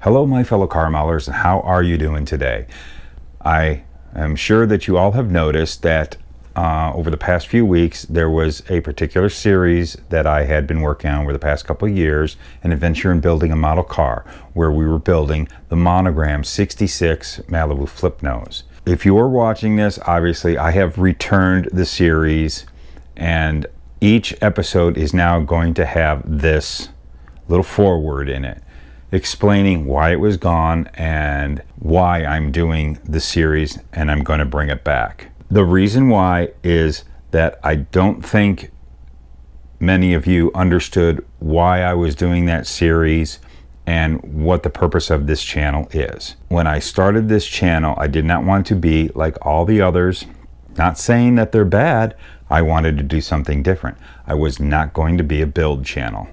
Hello my fellow car modelers, and how are you doing today? I am sure that you all have noticed that over the past few weeks there was a particular series that I had been working on over the past couple of years, an adventure in building a model car, where we were building the Monogram 66 Malibu flip nose. If you are watching this, obviously I have returned the series, and each episode is now going to have this little foreword in it, explaining why it was gone and why I'm doing the series, and I'm going to bring it back. The reason why is that I don't think many of you understood why I was doing that series and what the purpose of this channel is. When I started this channel, I did not want to be like all the others. Not saying that they're bad. I wanted to do something different. I was not going to be a build channel.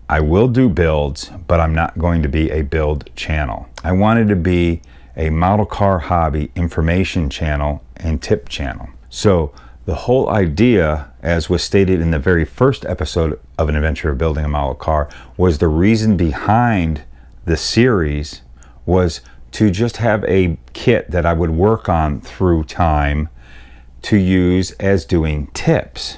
I will do builds, but I'm not going to be a build channel. I wanted to be a model car hobby information channel and tip channel. So the whole idea, as was stated in the very first episode of An Adventure of Building a Model Car, was the reason behind the series was to just have a kit that I would work on through time to use as doing tips.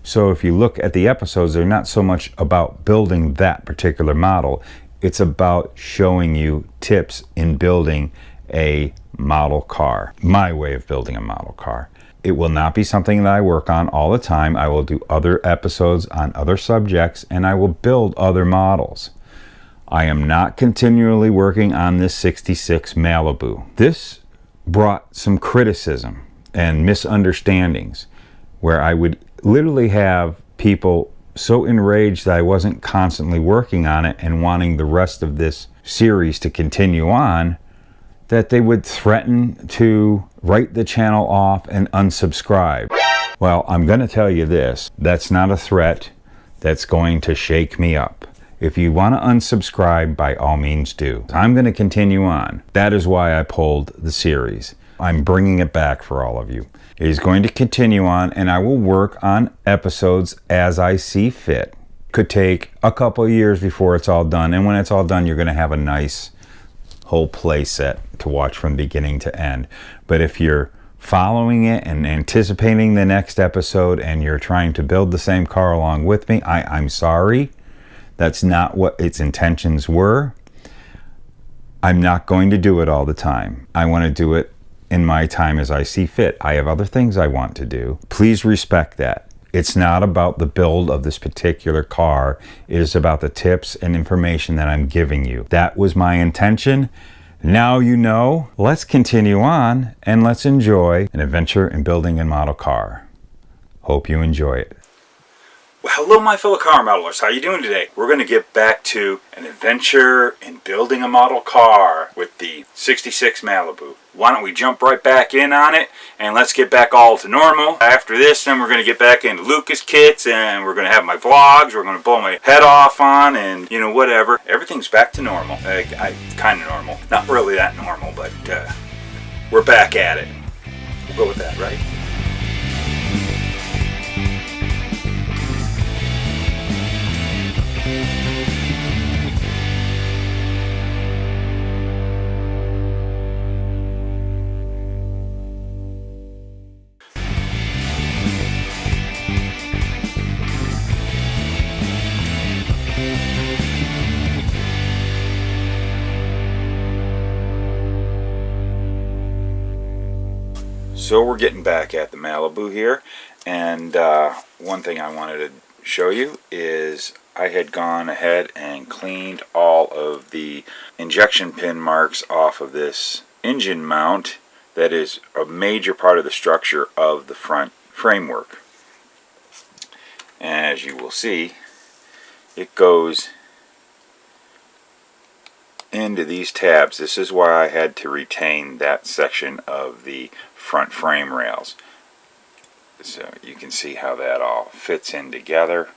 So if you look at the episodes, they're not so much about building that particular model. It's about showing you tips in building a model car. My way of building a model car. It will not be something that I work on all the time. I will do other episodes on other subjects, and I will build other models. I am not continually working on this 66 Malibu. This brought some criticism and misunderstandings, where I would literally have people so enraged that I wasn't constantly working on it and wanting the rest of this series to continue on, that they would threaten to write the channel off and unsubscribe. Well, I'm going to tell you this, that's not a threat that's going to shake me up. If you want to unsubscribe, by all means do. I'm going to continue on. That is why I pulled the series. I'm bringing it back for all of you. It is going to continue on, and I will work on episodes as I see fit. Could take a couple of years before it's all done, and when it's all done, you're going to have a nice whole play set to watch from beginning to end. But if you're following it and anticipating the next episode and you're trying to build the same car along with me, I'm sorry. That's not what its intentions were. I'm not going to do it all the time. I want to do it in my time as I see fit. I have other things I want to do. Please respect that. It's not about the build of this particular car. It is about the tips and information that I'm giving you. That was my intention. Now you know. Let's continue on and let's enjoy an adventure in building a model car. Hope you enjoy it. Well, hello my fellow car modelers, how you doing today? We're going to get back to an adventure in building a model car with the 66 Malibu. Why don't we jump right back in on it and let's get back all to normal. After this, then we're going to get back into Luka's kits, and we're going to have my vlogs, we're going to blow my head off on, and you know, whatever. Everything's back to normal. Kind of normal. Not really that normal, but we're back at it. We'll go with that, right? So we're getting back at the Malibu here, and one thing I wanted to show you is I had gone ahead and cleaned all of the injection pin marks off of this engine mount that is a major part of the structure of the front framework. And as you will see, it goes into these tabs. This is why I had to retain that section of the front frame rails. So you can see how that all fits in together.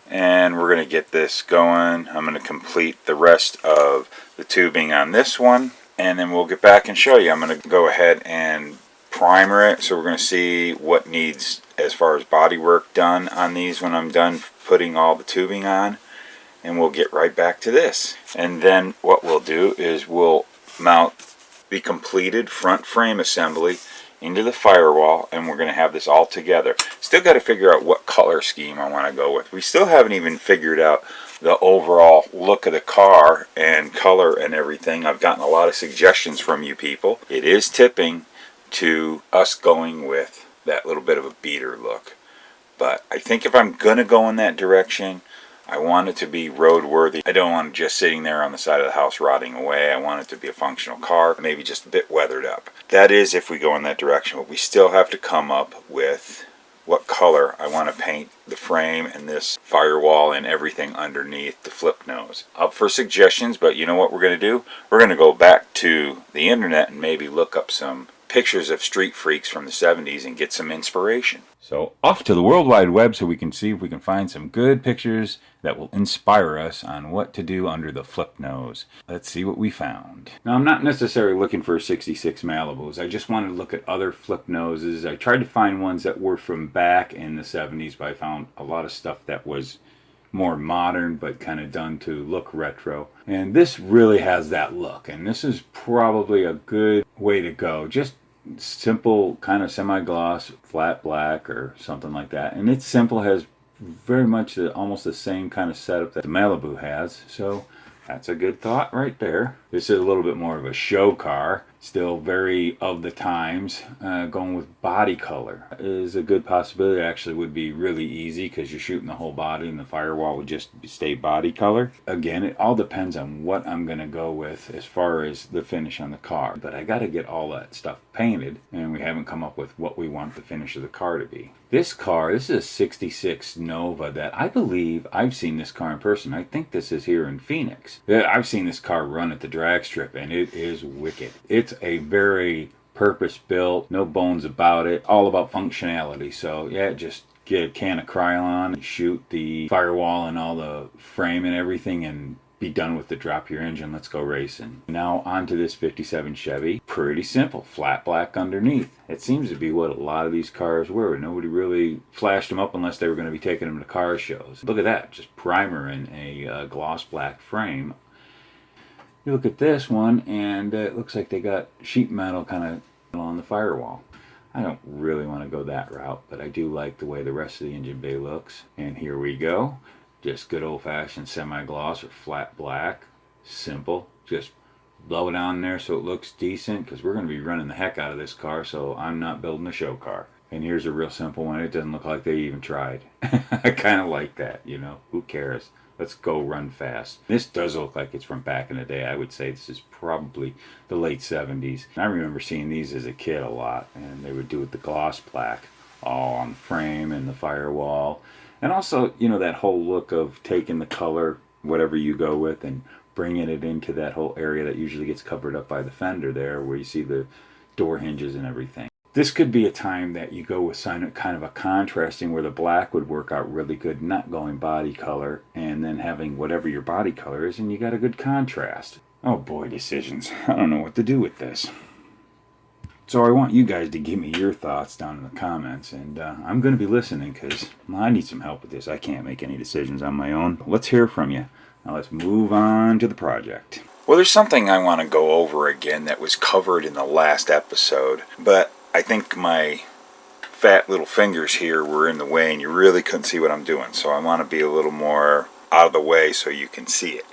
And we're going to get this going. I'm going to complete the rest of the tubing on this one, and then we'll get back and show you. I'm going to go ahead and primer it, so we're going to see what needs as far as body work done on these when I'm done putting all the tubing on. and we'll get right back to this. And then what we'll do is we'll mount the completed front frame assembly into the firewall, and we're going to have this all together. Still got to figure out what color scheme I want to go with. We still haven't even figured out the overall look of the car and color and everything. I've gotten a lot of suggestions from you people. It is tipping to us going with that little bit of a beater look. But I think if I'm going to go in that direction, I want it to be roadworthy. I don't want it just sitting there on the side of the house rotting away. I want it to be a functional car, maybe just a bit weathered up. That is if we go in that direction, but we still have to come up with what color I want to paint the frame and this firewall and everything underneath the flip nose. Up for suggestions, but you know what we're going to do? We're going to go back to the internet and maybe look up some pictures of street freaks from the 70s and get some inspiration. So off to the World Wide Web so we can see if we can find some good pictures that will inspire us on what to do under the flip nose. Let's see what we found. Now, I'm not necessarily looking for 66 Malibus. I just wanted to look at other flip noses. I tried to find ones that were from back in the 70s, but I found a lot of stuff that was more modern but kind of done to look retro. And this really has that look, and this is probably a good way to go. Just simple kind of semi-gloss flat black or something like that, and it's simple, has very much almost the same kind of setup that the Malibu has, so that's a good thought right there. This is a little bit more of a show car, still very of the times. Going with body color is a good possibility. It actually would be really easy because you're shooting the whole body and the firewall would just stay body color. Again, it all depends on what I'm going to go with as far as the finish on the car, but I got to get all that stuff painted, and we haven't come up with what we want the finish of the car to be. This car, this is a 66 Nova that I believe I've seen this car in person. I think this is here in Phoenix. I've seen this car run at the drag strip, and it is wicked. It's a very purpose-built, no bones about it, all about functionality. So yeah, just get a can of Krylon, shoot the firewall and all the frame and everything, and be done with the drop your engine, let's go racing. Now onto this 57 Chevy. Pretty simple, flat black underneath. It seems to be what a lot of these cars were. Nobody really flashed them up unless they were going to be taking them to car shows. Look at that, just primer and a gloss black frame. You look at this one and it looks like they got sheet metal kind of on the firewall. I don't really want to go that route, but I do like the way the rest of the engine bay looks. And here we go. Just good old-fashioned semi-gloss or flat black. Simple. Just blow it on there so it looks decent, because we're going to be running the heck out of this car, so I'm not building a show car. And here's a real simple one. It doesn't look like they even tried. I kind of like that, you know. Who cares? Let's go run fast. This does look like it's from back in the day. I would say this is probably the late 70s. I remember seeing these as a kid a lot, and they would do it with the gloss black all on the frame and the firewall. And also, you know, that whole look of taking the color, whatever you go with, and bringing it into that whole area that usually gets covered up by the fender there, where you see the door hinges and everything. This could be a time that you go with kind of a contrasting, where the black would work out really good, not going body color, and then having whatever your body color is, and you got a good contrast. Oh boy, decisions. I don't know what to do with this. So I want you guys to give me your thoughts down in the comments, and I'm going to be listening, because I need some help with this. I can't make any decisions on my own. Let's hear from you. Now let's move on to the project. Well, there's something I want to go over again that was covered in the last episode, but I think my fat little fingers here were in the way and you really couldn't see what I'm doing. So I want to be a little more out of the way so you can see it.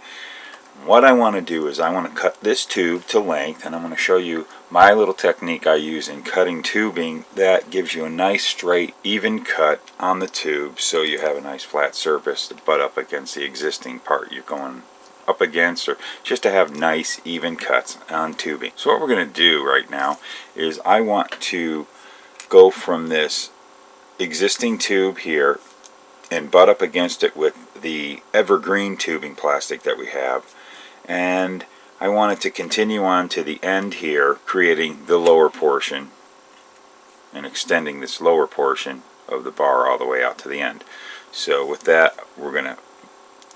What I want to do is I want to cut this tube to length, and I'm going to show you my little technique I use in cutting tubing that gives you a nice straight even cut on the tube, so you have a nice flat surface to butt up against the existing part you're going up against, or just to have nice even cuts on tubing. So what we're going to do right now is I want to go from this existing tube here and butt up against it with the evergreen tubing plastic that we have, and I want it to continue on to the end here, creating the lower portion and extending this lower portion of the bar all the way out to the end. So with that, we're going to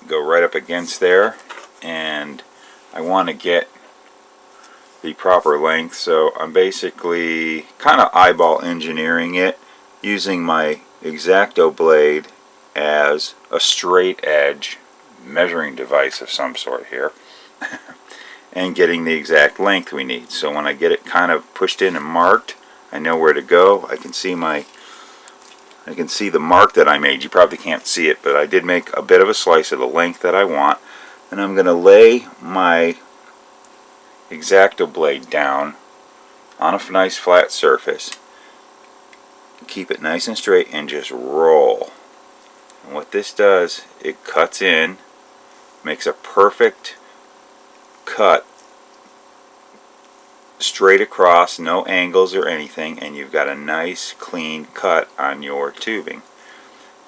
go right up against there, and I want to get the proper length, so I'm basically kind of eyeball engineering it using my X-Acto blade as a straight edge measuring device of some sort here and getting the exact length we need. So when I get it kind of pushed in and marked, I know where to go. I can see the mark that I made. You probably can't see it, but I did make a bit of a slice of the length that I want. And I'm going to lay my X-Acto blade down on a nice flat surface. Keep it nice and straight and just roll. And what this does, it cuts in, makes a perfect cut straight across, no angles or anything, and you've got a nice clean cut on your tubing.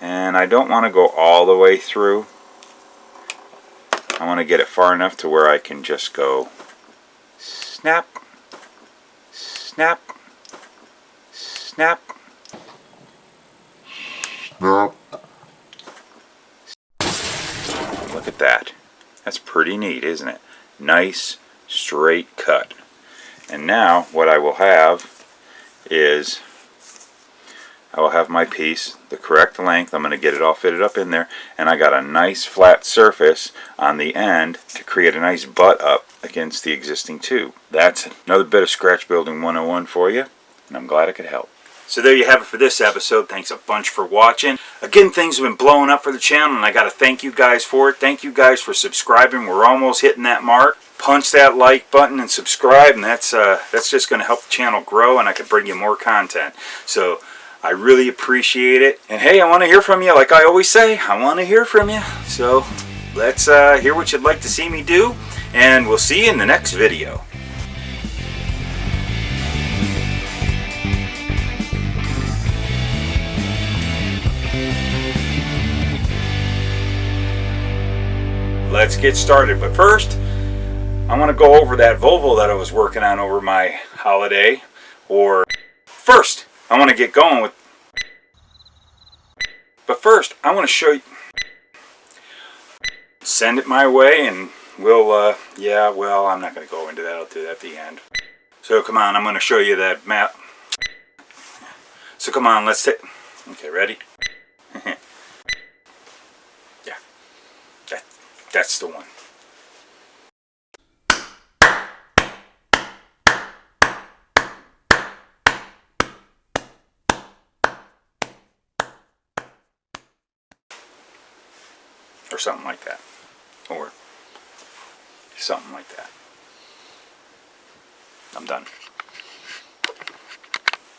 And I don't want to go all the way through. I want to get it far enough to where I can just go snap, snap, snap, snap. Look at that. That's pretty neat, isn't it? Nice straight cut. And now what I will have is I will have my piece the correct length. I'm going to get it all fitted up in there, and I got a nice flat surface on the end to create a nice butt up against the existing tube. That's another bit of scratch building 101 for you, and I'm glad I could help. So there you have it for this episode. Thanks a bunch for watching. Again, things have been blowing up for the channel, and I got to thank you guys for it. Thank you guys for subscribing. We're almost hitting that mark. Punch that like button and subscribe, and that's just going to help the channel grow, and I can bring you more content. So I really appreciate it. And hey, I want to hear from you. Like I always say, I want to hear from you. So let's hear what you'd like to see me do, and we'll see you in the next video. Let's get started, but first I want to go over that Volvo that I was working on over my holiday. First I want to get going with, but first I want to show you, send it my way, and we'll yeah, well, I'm not going to go into that. I'll do that at the end. So come on, I'm going to show you that map. So come on, let's take, okay, ready? Yeah, that's the one. Or something like that. Or something like that. I'm done.